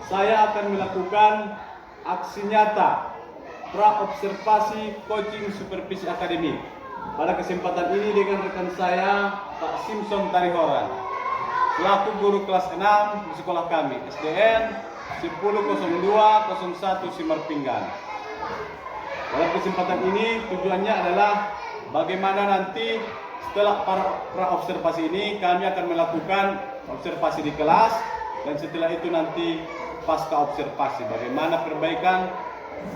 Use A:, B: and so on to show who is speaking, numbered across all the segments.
A: saya akan melakukan aksi nyata pra-observasi coaching supervisi akademik. Pada kesempatan ini dengan rekan saya Pak Simpson Tarihoran, selaku guru kelas 6 di sekolah kami, SDN 100201 Simarpinggan. Dalam kesempatan ini tujuannya adalah bagaimana nanti setelah pra-observasi ini kami akan melakukan observasi di kelas, dan setelah itu nanti pasca observasi bagaimana perbaikan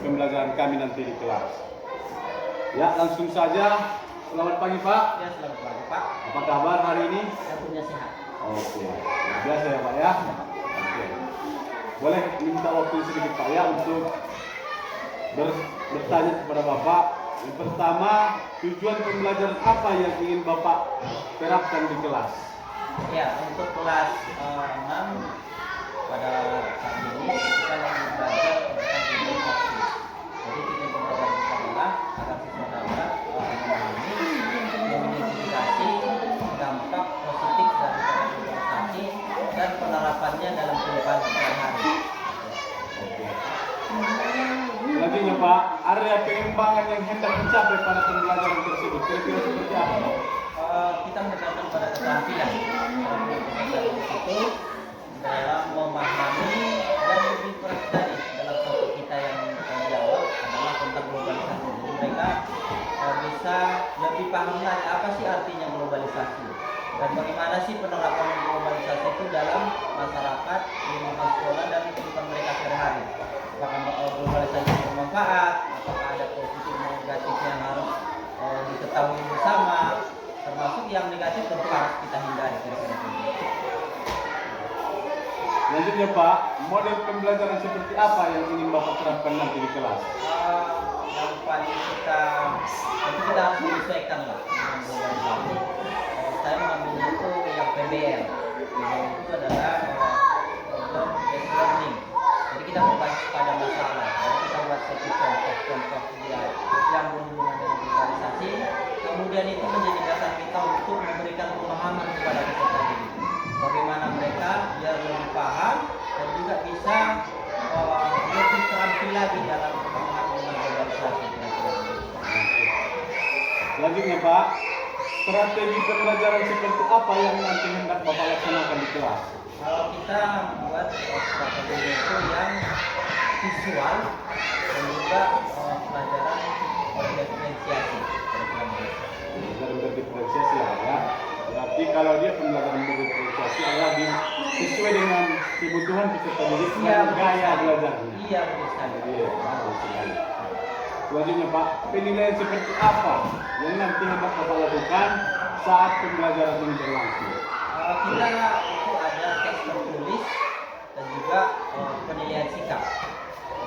A: pembelajaran kami nanti di kelas. Ya, langsung saja. Selamat pagi, Pak.
B: Ya, selamat pagi, Pak.
A: Apa kabar hari ini?
B: Alhamdulillah sehat.
A: Oke, biasa ya, Pak ya. Oke. Boleh minta waktu sedikit, Pak ya, untuk bertanya kepada Bapak. Yang pertama, tujuan pembelajaran apa yang ingin Bapak terapkan di kelas?
B: Ya, untuk kelas 6 pada saat ini kita lagi belajar tentang globalisasi. Jadi tujuan pembelajaran kita adalah agar siswa dapat memahami, mengidentifikasi dampak positif dari globalisasi dan penerapannya dalam kehidupan sehari-hari.
A: Selanjutnya, Pak, area pengembangan yang hendak dicapai pada pembelajaran tersebut kira-kira seperti apa, Pak?
B: Kita menekankan pada keterampilan itu dalam memahami dan lebih keras tadi dalam topik kita yang jawab adalah tentang globalisasi. Jadi mereka bisa lebih paham lagi apa sih artinya globalisasi dan bagaimana sih penerapan globalisasi itu dalam masyarakat, di lingkungan sekolah dan kehidupan mereka sehari-hari. Apakah globalisasi bermanfaat, apakah ada positif dan negatif yang harus diketahui bersama, termasuk yang negatif tentu harus kita hindari kira-kira.
A: Selanjutnya, Pak, model pembelajaran seperti apa yang ingin Bapak terapkan nanti di kelas?
B: Yang paling kita harus menyesuaikan lah dengan globalisasi. Saya mengambil itu yang PBL. PBL itu adalah problem based learning. Jadi kita berbasis pada masalah. Jadi kita buat satu contoh yang berhubungan dengan globalisasi. Kemudian itu menjadi dasar kita untuk memberikan pemahaman kepada peserta didik. Bagaimana mereka biar lebih paham dan juga bisa lebih terampil lagi dalam pemahaman dengan globalisasi.
A: Selanjutnya, Pak, strategi pembelajaran seperti apa yang nanti hendak Bapak laksanakan di kelas?
B: Kalau kita membuat strategi itu yang visual dan juga pelajaran berdiferensiasi.
A: Pembelajaran berdiferensiasi ya. Berarti kalau dia pembelajaran berdiferensiasi adalah sesuai dengan kebutuhan peserta didik dan gaya belajarnya.
B: Iya, betul sekali.
A: Iya, bagus sekali. Selanjutnya, Pak, penilaian seperti apa yang nanti hendak Bapak lakukan saat pembelajaran ini berlangsung?
B: Kita itu ada teks tertulis dan juga penilaian sikap.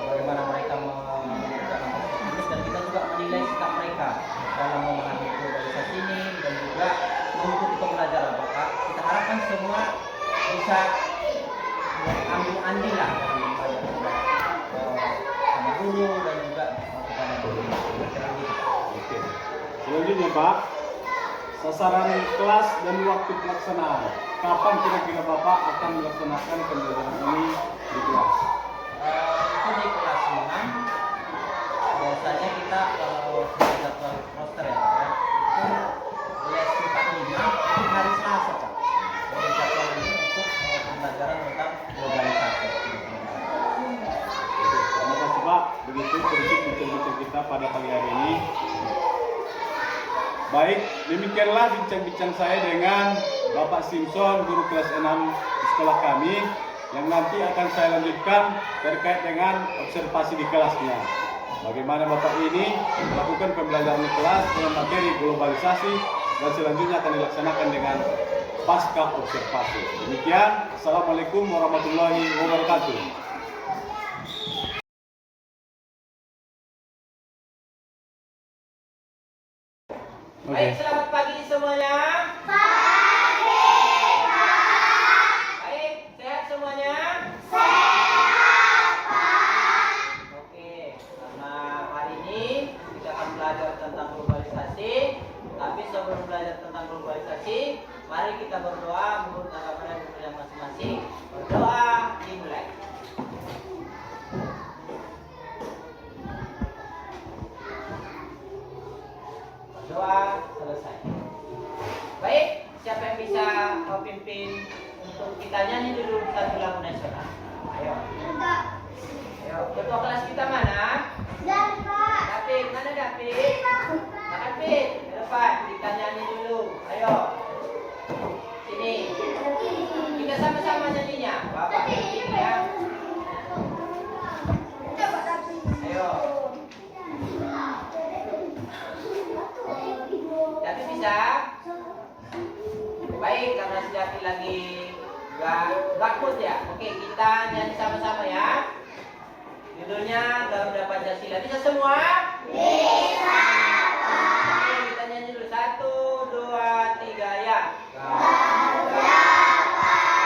B: Bagaimana mereka mengerjakan teks tertulis dan kita juga menilai sikap mereka dalam memahami globalisasi ini dan juga mengikuti pembelajaran Bapak. Kita harapkan semua bisa ambil andil lah dalam pembelajaran sama guru dan juga kepada guru.
A: Oke. Selanjutnya, Pak, sasaran kelas dan waktu pelaksanaan. Kapan kira-kira Bapak akan melaksanakan pembelajaran ini di kelas?
B: Itu di kelas 6 biasanya kita kalau jadwal roster ya Pak, itu les 45 itu hari Selasa Pak. Jadi jadwal ini untuk pembelajaran tentang globalisasi.
A: Terima kasih, Pak. Begitu sedikit bincang-bincang kita pada pagi hari ini. Baik, demikianlah bincang-bincang saya dengan Bapak Simpson, guru kelas 6 di sekolah kami, yang nanti akan saya lanjutkan terkait dengan observasi di kelasnya. Bagaimana Bapak ini melakukan pembelajaran di kelas dengan materi globalisasi dan selanjutnya akan dilaksanakan dengan pasca observasi. Demikian, Assalamualaikum warahmatullahi wabarakatuh.
B: Baik, selamat pagi semuanya.
C: Pagi, Pak.
B: Baik, sehat semuanya?
C: Sehat, Pak.
B: Oke, karena hari ini kita akan belajar tentang globalisasi. Tapi sebelum belajar tentang globalisasi, mari kita berdoa menurut agama dan budaya masing-masing. Berdoa dimulai. Doa selesai. Baik, siapa yang bisa pimpin untuk kita nyanyi dulu satu lagu nasional? Ayo. Ayo, ketua kelas kita mana? David, mana David? Pak David, ke depan, kita nyanyi dulu. Ayo. Sini. Kita sama-sama nyanyinya. Bapak pimpin ya. Ayo. David bisa? Baik, karena si David lagi gak ya. Oke, kita nyanyi sama-sama ya. Judulnya Garuda Pancasila. Bisa semua? Bisa. Oke, kita nyanyi dulu. 1, 2, 3 ya. Garuda Pancasila.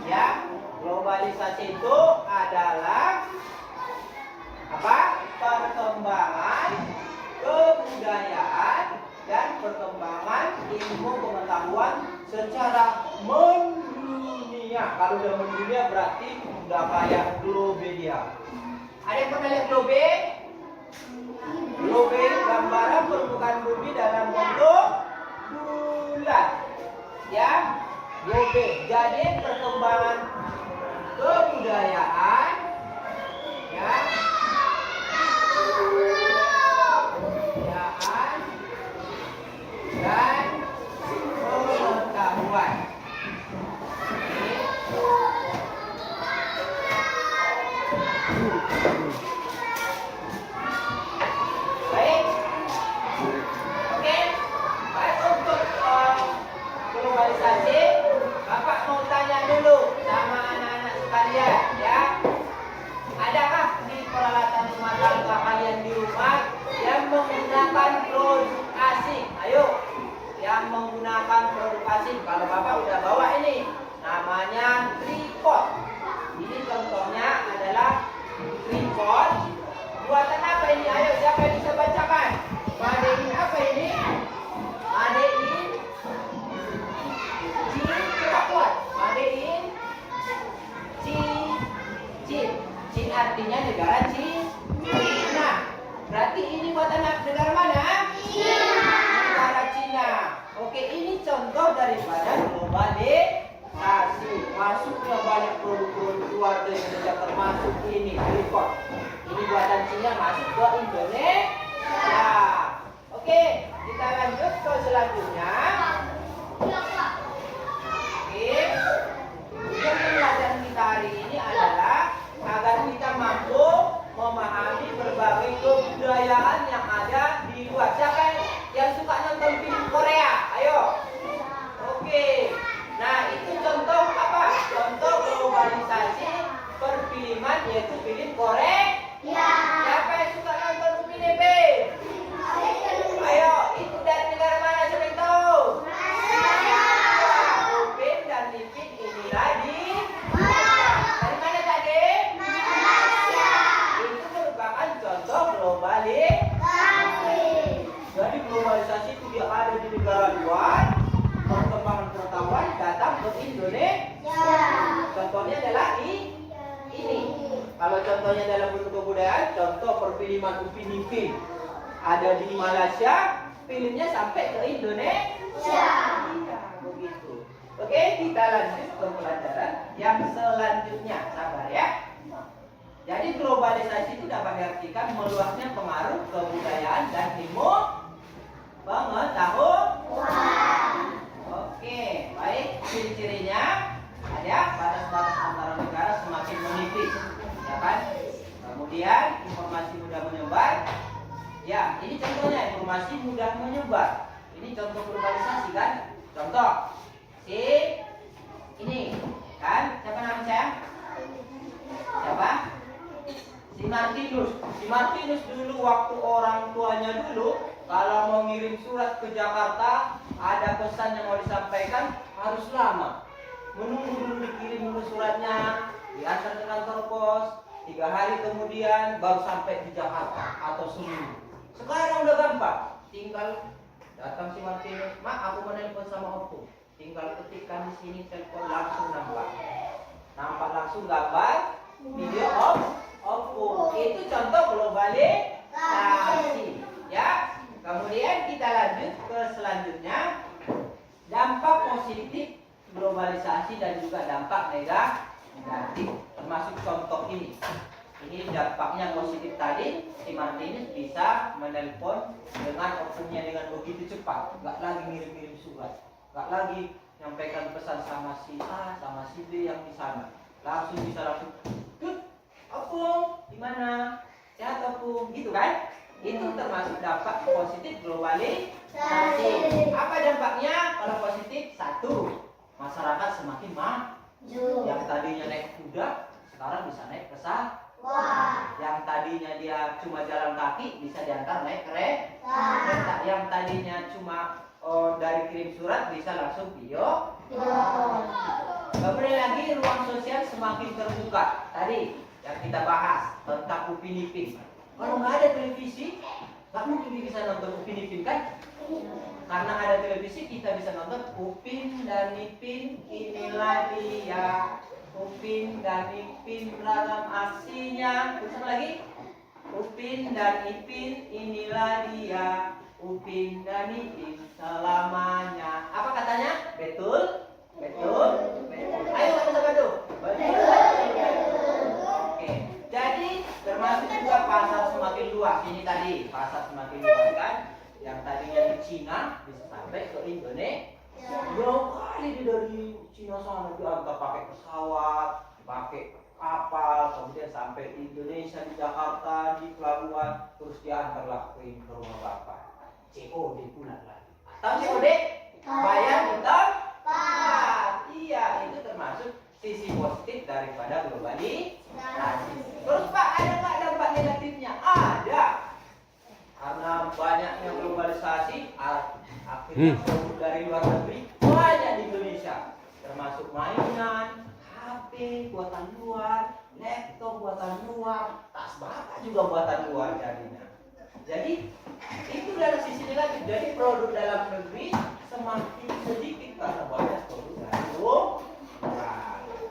B: Ya, globalisasi itu adalah apa? Perkembangan kebudayaan dan perkembangan ilmu pengetahuan secara mendunia. Kalau udah mendunia berarti udah kayak Globedia. Ada yang pernah lihat Globe? Globe gambaran permukaan bumi dalam bentuk bulat. Ya, Globe. Jadi perkembangan kebudayaan, ya, kebudayaan dan pengetahuan. Baik, oke. Baik, untuk globalisasi, Bapak mau tanya dulu sama anak-anak sekalian, ya. Adakah di peralatan rumah tangga kalian di rumah yang menggunakan produk asing? Ayo, yang menggunakan produk asing. Kalau Bapak udah bawa ini, namanya tripod. Ini contohnya adalah tripod. Buatan apa ini? Ayo, siapa yang bisa bacakan? Made in apa ini? Made in coba kuat. Made in Cina. Artinya negara Cina. Berarti ini buatan negara mana? Cina. Negara Cina. Oke, ini contoh daripada globalisasi. Masuknya banyak produk-produk luar dari Indonesia, termasuk ini tripod. Ini buatan Cina masuk ke Indonesia. Oke, kita lanjut ke selanjutnya. Oke, tujuan pembelajaran kita hari ini adalah agar kita mampu memahami berbagai kebudayaan yang ada di luar. Siapa yang suka nonton film Korea? Ayo. Oke. Nah, itu contoh apa? Contoh globalisasi perfilman, yaitu film Korea. Siapa yang suka nonton Upin Ipin? Ayo, itu dari negara mana? Siapa yang tahu? Upin dan Ipin inilah di Contohnya adalah ini. Kalau contohnya dalam bentuk kebudayaan, contoh perfilman Upin Ipin ada di Malaysia, filmnya sampai ke Indonesia. Iya, begitu. Oke, kita lanjut ke pelajaran yang selanjutnya. Sabar ya. Jadi globalisasi itu dapat diartikan meluasnya pengaruh kebudayaan dan ilmu pengetahuan. Oke, baik. Ciri-cirinya ada batas-batas antara negara semakin menipis, ya kan? Kemudian informasi mudah menyebar. Ya, ini contohnya informasi mudah menyebar. Ini contoh globalisasi kan? Contoh, ini kan? Siapa nama saya? Siapa? Si Martinus. Si Martinus dulu waktu orang tuanya dulu kalau mau ngirim surat ke Jakarta, ada pesan yang mau disampaikan harus lama. Menunggu dulu dikirim dulu suratnya, diantar ke kantor pos, 3 hari kemudian baru sampai di Jakarta atau seminggu. Sekarang udah gampang, tinggal datang si Martinus, "Mak, aku mau nelpon sama Oppo." Tinggal ketikkan di sini telepon langsung nampak. Nampak langsung gambar, video Oppo. Itu contoh globalisasi. Ya. Kemudian kita lanjut ke selanjutnya, dampak positif globalisasi dan juga dampak negatif, termasuk contoh ini. Ini dampaknya positif tadi, si Martinus bisa menelpon dengan opsinya dengan begitu cepat, nggak lagi ngirim-ngirim surat, nggak lagi nyampaikan pesan sama si A, sama si B yang di sana, langsung "Tut, Opung, gimana? Sehat Opung?" Gitu kan? Itu termasuk dampak positif globalisasi. Apa dampaknya kalau positif? 1, masyarakat semakin maju. Yang tadinya naik kuda, sekarang bisa naik pesawat. Yang tadinya dia cuma jalan kaki, bisa diantar naik kereta. Yang tadinya cuma dari kirim surat, bisa langsung video. Kemudian lagi ruang sosial semakin terbuka. Tadi yang kita bahas tentang Upin Ipin. Kalau nggak ada televisi, nggak mungkin bisa nonton Upin Ipin kan? Karena ada televisi, kita bisa nonton Upin dan Ipin, inilah dia. Upin dan Ipin beragam aksinya. Terus lagi, Upin dan Ipin, inilah dia. Upin dan Ipin selamanya. Apa katanya? Betul? Betul? Betul. Ayo kita bantu. Oke. Jadi termasuk juga pasar semakin luas. Ini tadi pasar semakin luas kan? Yang tadinya di Cina bisa sampai ke Indonesia. Jauh kali dia dari Cina sana diantar pakai pesawat, pakai kapal, kemudian sampai Indonesia di Jakarta di pelabuhan, terus diantarlah ke rumah bapak. COD pula lagi. Tahu COD? Bayar di tempat. Iya, itu termasuk sisi positif daripada globalisasi. Terus Pak, ada nggak dampak negatifnya? Ada. Karena banyaknya globalisasi, akhirnya produk dari luar negeri banyak di Indonesia, termasuk mainan, HP buatan luar, laptop buatan luar, tas bapak juga buatan luar jadinya. Jadi itu dari sisi negatif. Jadi produk dalam negeri semakin sedikit karena banyak produk dari luar.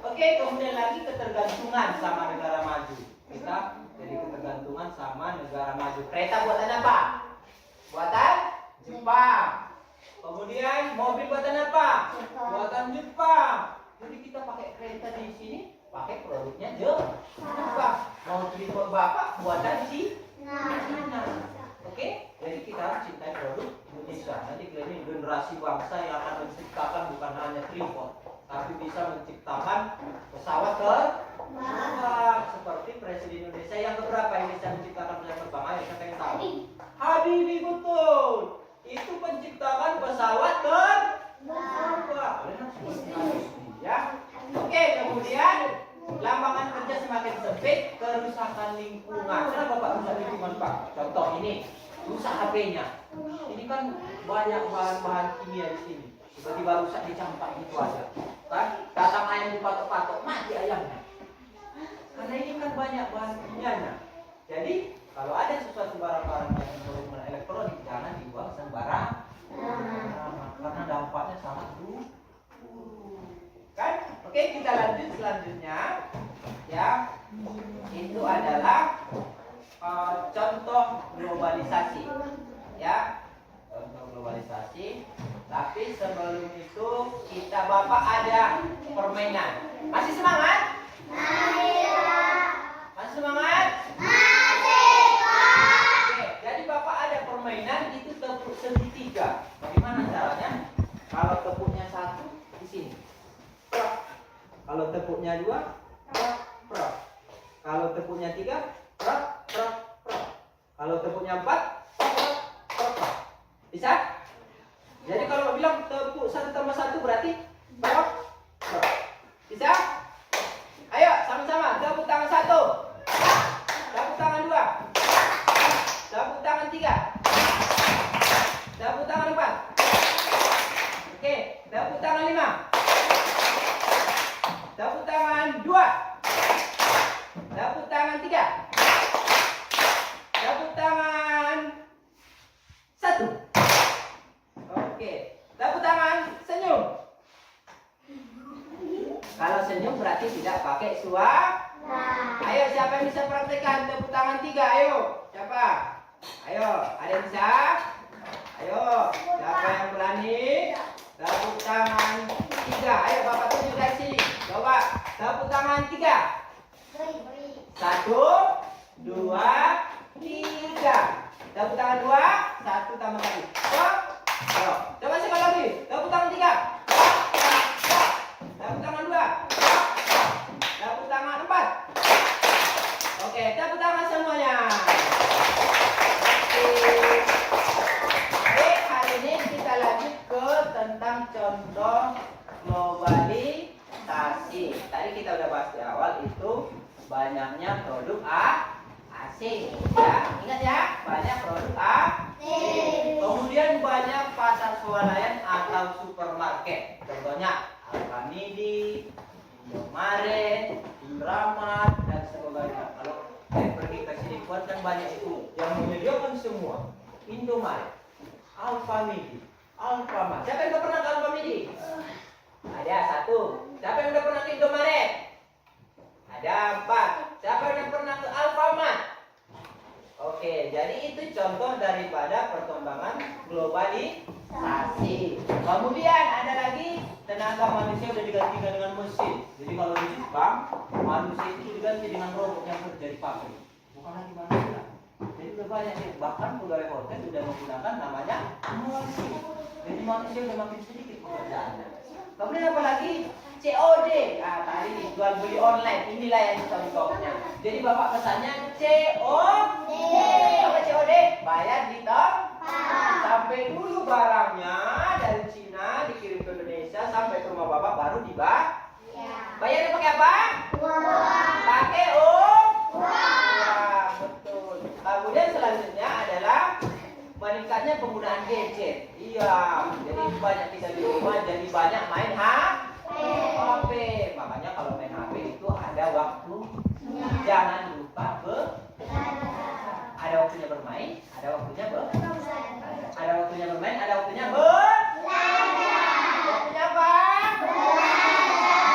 B: Oke, kemudian lagi ketergantungan sama negara maju. Kita jadi ketergantungan sama negara maju. Kereta buatan apa? Buatan Jepang. Kemudian mobil buatan apa? Buatan Jepang. Jadi kita pakai kereta di sini, pakai produknya Jepang. Mau telepon bapak buatan Cina. Oke, jadi kita harus cintai produk Indonesia. Nanti kalian generasi bangsa yang akan menciptakan bukan hanya tripod, tapi bisa menciptakan pesawat terbang seperti Presiden Indonesia yang keberapa yang bisa menciptakan pesawat terbang? Ayo siapa yang tahu? Habibie, betul. Itu penciptakan pesawat terbang. Ya. Oke, kemudian lambangan kerja semakin sempit, kerusakan lingkungan. Kenapa Pak rusak lingkungan Pak? Contoh ini, rusak HP-nya. Ini kan banyak bahan-bahan kimia di sini. Tiba-tiba rusak dicampak gitu aja. Kan? Datang ayam dipatok-patok, mati ayamnya. Karena ini kan banyak bahan kimianya. Jadi kalau ada sesuatu barang-barang yang berhubungan elektronik, jangan dibuang sembarangan. Karena dampaknya sangat buruk. Kan? Oke, kita lanjut selanjutnya. Ya, itu adalah contoh globalisasi. Ya, contoh globalisasi. Tapi sebelum itu kita Bapak ada permainan. Masih semangat? Masih semangat? Oke, jadi Bapak ada permainan itu tepuk segitiga. Bagaimana caranya? Kalau tepuknya satu di sini. Prok. Kalau tepuknya dua, prok, prok. Kalau tepuknya tiga, prok, prok, prok. Kalau tepuknya empat, prok, prok, prok, prok. Bisa? Jadi kalau bilang tepuk 1 tambah 1 berarti prok, prok. Bisa? Ayo sama-sama tepuk tangan 1. Tepuk tangan 2. Tepuk tangan 3. Tepuk tangan 4. Oke, tepuk tangan 5. Tepuk tangan 2. Tepuk tangan 3. Tepuk tangan 1. Oke, tepuk tangan senyum. Kalau senyum berarti tidak pakai suara. Ayo siapa yang bisa praktekkan tepuk tangan 3? Ayo, siapa? Ayo, ada yang bisa? Ayo, siapa yang berani? Tepuk tangan 3. Ayo Bapak tunjuk dari sini. Coba tepuk tangan 3. 1, 2, 3. Tepuk tangan 2. 1 tambah 1. Stop. Ayo, coba sekali lagi. Tepuk tangan 3. Tepuk tangan 2. Tepuk tangan 4. Oke, tepuk tangan semuanya. Oke, hari ini kita lanjut ke tentang contoh globalisasi. Tadi kita udah bahas di awal itu banyaknya produk asing. Ya, ingat ya, banyak produk asing. Kemudian banyak pasar swalayan atau supermarket. Contohnya Alfamidi, Indomaret, Indramaret dan sebagainya. Kalau pergi ke sini pun kan banyak itu yang menyediakan semua. Indomaret, Alfamidi, Alfamart. Siapa yang udah pernah ke Alfamidi? Ada 1. Siapa yang udah pernah ke Indomaret? Ada 4. Siapa yang udah pernah ke Alfamart? Oke, jadi itu contoh daripada perkembangan globalisasi. Kemudian ada lagi tenaga manusia sudah digantikan dengan mesin. Jadi kalau di Jepang, manusia itu diganti dengan robot yang kerja di pabrik. Bukan lagi manusia. Jadi sudah banyak nih, bahkan pegawai hotel sudah menggunakan namanya mesin. Jadi manusia sudah makin sedikit pekerjaannya. Kemudian apa lagi? COD. Nah, tadi jual beli online. Inilah yang contohnya. Jadi Bapak pesannya COD. Apa COD? Bayar di tempat. Sampai dulu barangnya dari Cina dikirim ke Indonesia sampai ke rumah Bapak baru dibayar. Bayarnya pakai apa? Pakai uang. Betul. Kemudian selanjutnya adalah meningkatnya penggunaan gadget. Iya, jadi banyak kita di rumah, jadi banyak main HP. Makanya kalau main HP itu ada waktu. Jangan lupa ada waktunya bermain, ada waktunya ada waktunya bermain, ada waktunya waktunya apa?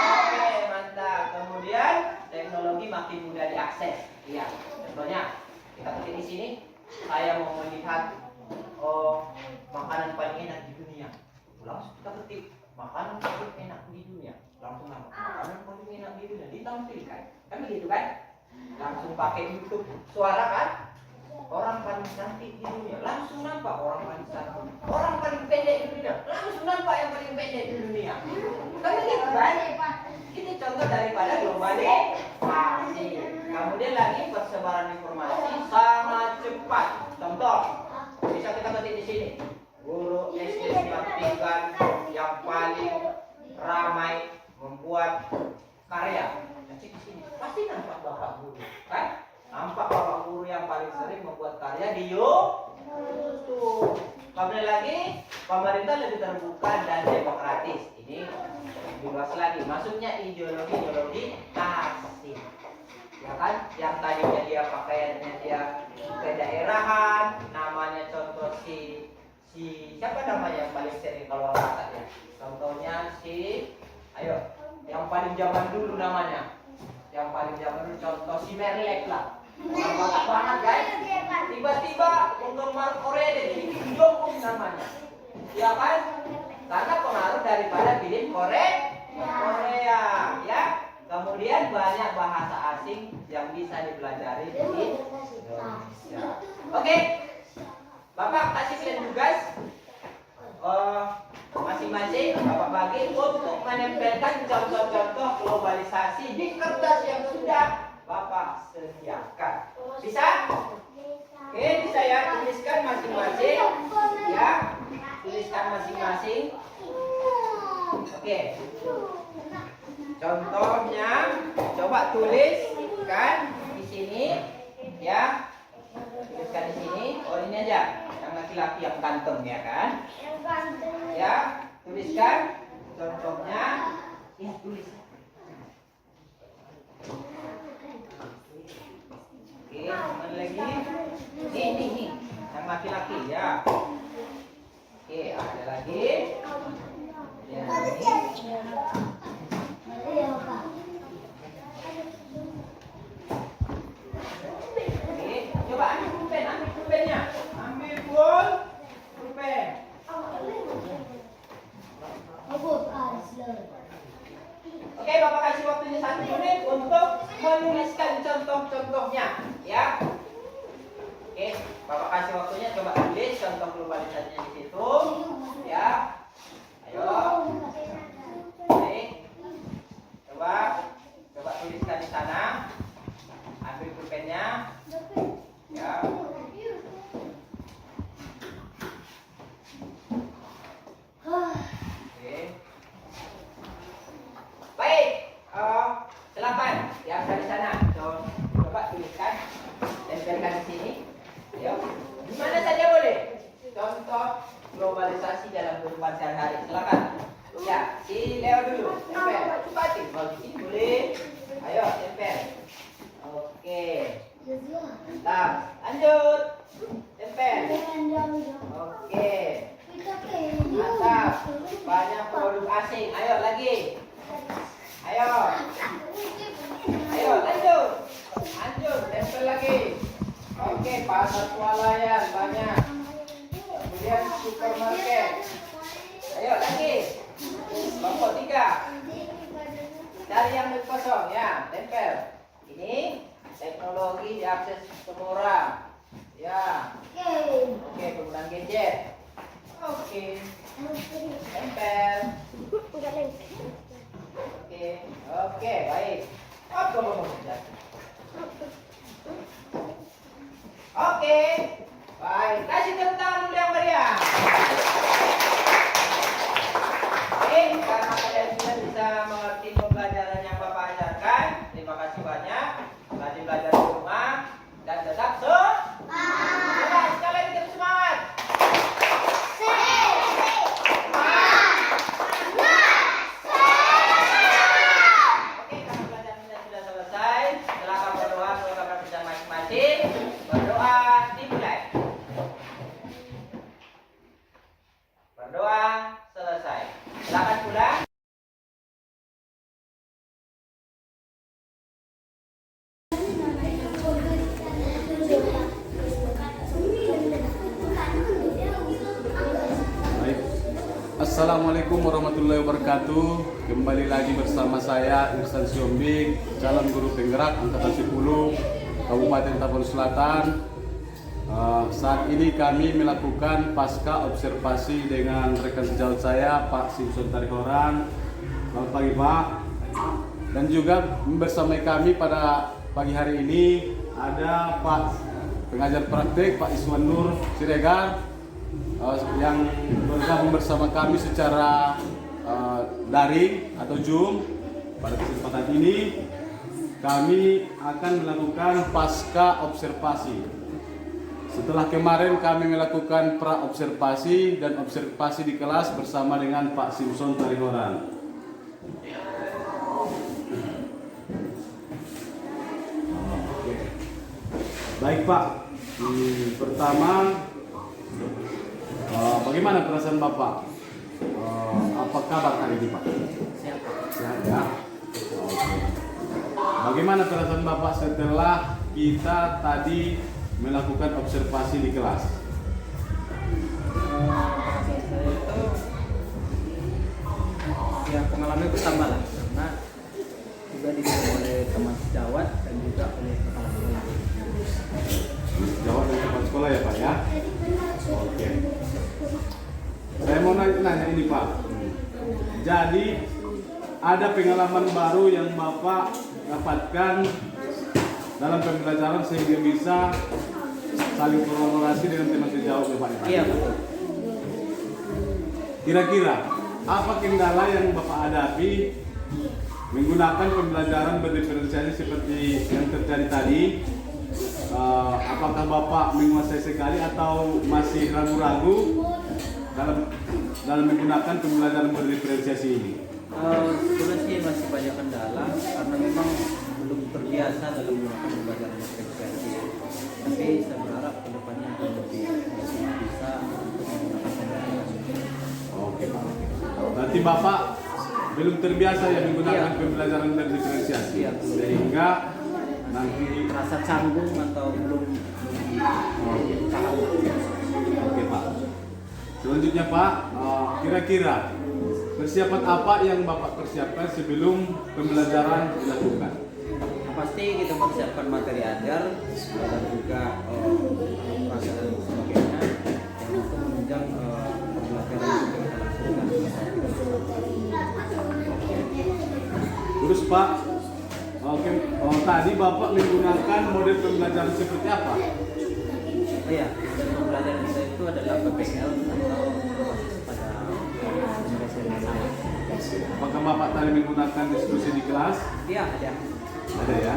B: Oke, mantap. Kemudian teknologi makin mudah diakses. Iya, contohnya kita ketik di sini. Saya mau melihat makanan paling enak di dunia. Langsung kita ketik makanan paling enak di dunia. Langsung nama makanan paling enak di dunia ditampilkan. Kan begitu kan? Langsung pakai YouTube suara kan? Orang paling cantik di dunia. Langsung nampak orang paling cantik. Orang paling pendek di dunia. Langsung nampak yang paling pendek di dunia. Kan begitu kan? Ini contoh daripada globalisasi. Kemudian lagi persebaran informasi sangat cepat. Contoh, bisa kita ketik di sini. Guru SD Tingkat yang paling ramai membuat karya. Ketik di sini. Pasti nampak Bapak Guru, kan? Nampak Bapak Guru yang paling sering membuat karya di YouTube. Kemudian lagi, pemerintah lebih terbuka dan demokratis. Ini dibahas lagi. Maksudnya ideologi asing. Ya kan? Yang tadinya dia pakaiannya dia kedaerahan, namanya contoh si siapa namanya yang paling sering kalau orang kata ya? Contohnya ayo Yang paling zaman dulu namanya. Yang paling zaman dulu contoh si Merlek lah. Orang banget guys. Tiba-tiba penggemar Korea dan Kim Jong Un namanya. Ya kan? Karena pengaruh daripada film Korea, ya. Kemudian banyak bahasa asing yang bisa dipelajari di Indonesia. Oke, Bapak kasih kalian tugas masing-masing Bapak bagi untuk menempelkan contoh-contoh globalisasi di kertas yang sudah Bapak sediakan. Bisa? Oke, bisa ya, tuliskan masing-masing. Ya, tuliskan masing-masing. Oke. Contohnya, coba tuliskan di sini, ya. Tuliskan di sini. Oh, ini aja. Yang laki-laki yang ganteng, ya kan? Ya, tuliskan contohnya. Ya, tulis. Oke, mana lagi? Ini, yang laki-laki, ya. Oke, ada lagi. Ya, ini. Oke, coba ambil pulpennya. Ambil pulpen. Oke, Bapak kasih waktunya 1 menit untuk menuliskan contoh-contohnya, ya. Oke, Bapak kasih waktunya, coba tulis contoh globalisasinya di situ, ya. Ayo. Oke. Coba tuliskan di sana. Ambil pulpennya. Ya. Oke. Baik. Silakan yang dari sana. Coba tuliskan. Tempelkan di sini. Ya. Di mana saja boleh. Contoh globalisasi dalam kehidupan sehari-hari. Silakan. Ya, si Leo dulu. Tempel. Cepat. Kalau di sini boleh. Ayo, tempel. Oke. Nah, lanjut. Tempel. Oke. Mantap. Banyak produk asing. Ayo lagi. Ayo. Ayo, lanjut. Lanjut, tempel lagi. Oke, pasar swalayan banyak. Kemudian supermarket. Ayo lagi. Kelompok 3. Cari yang kosong ya, tempel. Ini teknologi diakses semua orang. Ya. Oke, penggunaan gadget. Oke. Tempel. Oke, baik. Oke. Baik, kasih tepuk tangan dulu yang meriah. Oke, karena kalian sudah bisa mengerti pembelajaran yang Bapak ajarkan, terima kasih banyak. Rajin belajar di rumah dan tetap semangat. Sekalian kita semangat. Oke, karena pelajaran kita sudah selesai, silakan berdoa kepada pekerjaan masing-masing. Berdoa dimulai. Berdoa selesai. Silakan pulang.
A: Baik. Assalamualaikum warahmatullahi wabarakatuh. Kembali lagi bersama saya Irsan Siombing, calon guru penggerak angkatan 10 Kabupaten Tapanuli Selatan. Saat ini kami melakukan pasca observasi dengan rekan sejawat saya Pak Simpson Tarihoran. Selamat pagi Pak. Dan juga bersama kami pada pagi hari ini ada Pak pengajar praktek Pak Iswan Nur Siregar yang bergabung bersama kami secara daring atau Zoom. Pada kesempatan ini kami akan melakukan pasca observasi. Setelah kemarin kami melakukan pra observasi dan observasi di kelas bersama dengan Pak Simpson Tarihoran. Baik Pak, pertama bagaimana perasaan Bapak? Apa kabar hari ini Pak? Sehat ya. Oke. Bagaimana perasaan Bapak setelah kita tadi melakukan observasi di kelas?
B: Perasaan saya itu ya pengalaman pertama lah, karena juga didukung oleh teman sejawat dan juga oleh kepala sekolah.
A: Jawab dari kepala sekolah ya Pak ya. Oke. Saya mau nanya ini Pak. Jadi ada pengalaman baru yang Bapak dapatkan dalam pembelajaran sehingga bisa saling kolaborasi dengan teman sejawat ya Pak?
B: Iya betul.
A: Kira-kira apa kendala yang Bapak hadapi menggunakan pembelajaran berdiferensiasi seperti yang terjadi tadi? Apakah Bapak menguasai sekali atau masih ragu-ragu dalam menggunakan pembelajaran berdiferensiasi ini?
B: Sebenarnya masih banyak kendala karena memang belum terbiasa dalam menggunakan pembelajaran diferensiasi. Tapi saya berharap kedepannya akan lebih bisa untuk menggunakan pembelajaran.
A: Oke Pak. Berarti Bapak belum terbiasa ya menggunakan
B: Iya.
A: pembelajaran berdiferensiasi,
B: Iya.
A: sehingga nanti.
B: Rasa canggung atau belum paham.
A: Oke Pak. Selanjutnya Pak, kira-kira persiapan apa yang Bapak persiapkan sebelum pembelajaran dilakukan?
B: Pasti kita persiapkan materi ajar dan juga perasaan dan sebagainya yang untuk menunjang pembelajaran yang kita lakukan.
A: Terus Pak, oke, tadi Bapak menggunakan model pembelajaran seperti apa?
B: Oh iya, dan pembelajaran kita itu adalah PPL atau basis pada penyelesaian masalah.
A: Apakah Bapak tadi menggunakan diskusi di kelas?
B: Iya, ada.
A: Ada ya.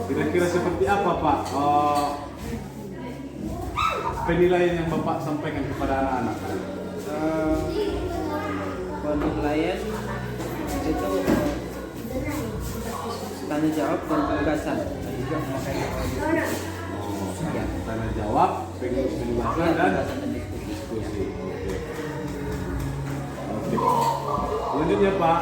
A: Kira-kira seperti apa Pak penilaian yang Bapak sampaikan kepada anak-anak?
B: Penilaian itu tanya jawab dan penugasan dan juga memakai
A: Ya, tanya jawab, penjelasan dan diskusi. Oke. Selanjutnya Pak,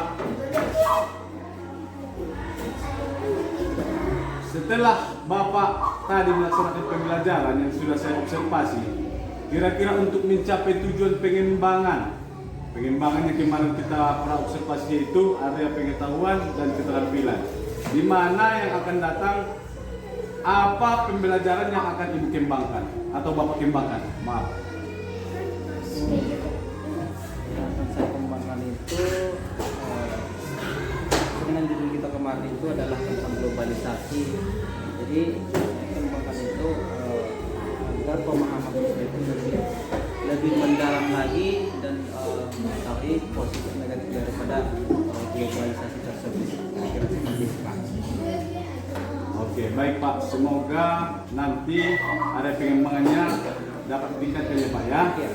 A: setelah Bapak tadi melaksanakan pembelajaran yang sudah saya observasi, kira-kira untuk mencapai tujuan pengembangan yang kemarin kita pernah observasi itu area pengetahuan dan keterampilan. Di mana yang akan datang, apa pembelajaran yang akan Ibu kembangkan atau Bapak kembangkan? Maaf.
B: yang akan saya kembangkan itu dengan judul kita kemarin itu adalah tentang globalisasi. Jadi saya kembangkan itu agar pemahaman kita itu lebih mendalam lagi dan mengetahui positif negatif daripada globalisasi tersebut. Kira-kira seperti itu Pak.
A: Oke, baik Pak. Semoga nanti area pengembangannya dapat ditingkatkan ya Pak ya.
B: Iya.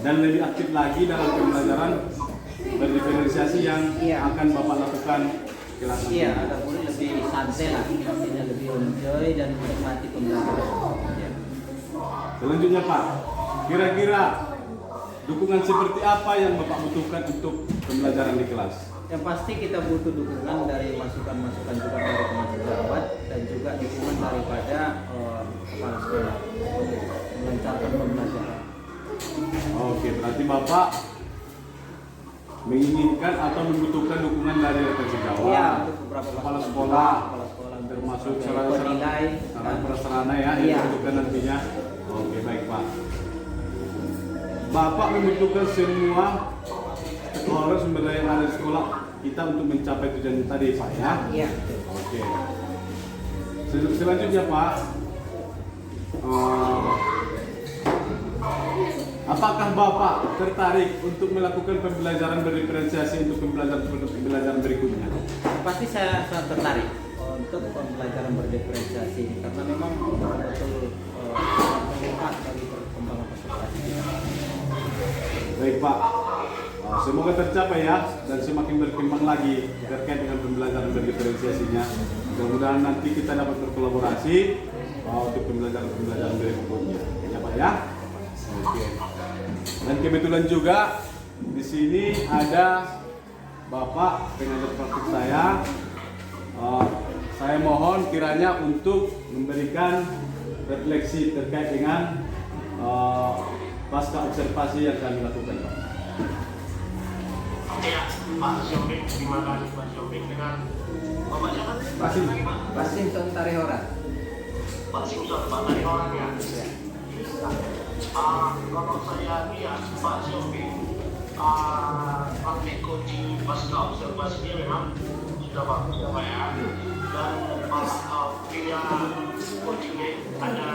A: Dan lebih aktif lagi dalam pembelajaran berdiferensiasi yang akan Bapak lakukan kelas nanti.
B: Iya, agak boleh lebih santai lah, artinya lebih enjoy dan menikmati pembelajaran. Ya.
A: Selanjutnya Pak, kira-kira dukungan seperti apa yang Bapak butuhkan untuk pembelajaran di kelas?
B: Yang pasti kita butuh dukungan dari masukan-masukan juga dari teman sejawat dan juga dukungan daripada kepala sekolah untuk melancarkan pembelajaran.
A: Oke, berarti Bapak menginginkan atau membutuhkan dukungan dari rekan sejawat,
B: Iya, untuk beberapa
A: kepala sekolah,
B: termasuk
A: termasuk
B: penilai
A: sarana-prasarana ya yang
B: Iya.
A: dibutuhkan nantinya. Oke, baik Pak. Bapak membutuhkan semua stakeholder sumber daya yang ada di sekolah kita untuk mencapai tujuan tadi Pak ya.
B: Iya.
A: Oke. Selanjutnya Pak, apakah Bapak tertarik untuk melakukan pembelajaran berdiferensiasi untuk pembelajaran berikutnya?
B: Pasti saya sangat tertarik untuk pembelajaran berdiferensiasi karena memang betul bermanfaat bagi perkembangan peserta kita.
A: Baik Pak, semoga tercapai ya dan semakin berkembang lagi terkait dengan pembelajaran berdiferensiasinya. Mudah-mudahan nanti kita dapat berkolaborasi untuk pembelajaran berikutnya. Ya Pak ya. Oke. Dan kebetulan juga di sini ada Bapak pengajar praktik saya mohon kiranya untuk memberikan refleksi terkait dengan pasca observasi yang kami lakukan, Pak.
D: Ya, Pak Syofik, terima kasih Pak Syofik dengan Bapak siapa?
E: Pak Simpson Tarihora.
D: Pak Simpson, Pak dari orangnya. Kalau saya lihat Pak Syofik, praktik coaching pasca observasinya memang sudah bagus ya Pak ya. Dan pilihan coachingnya ada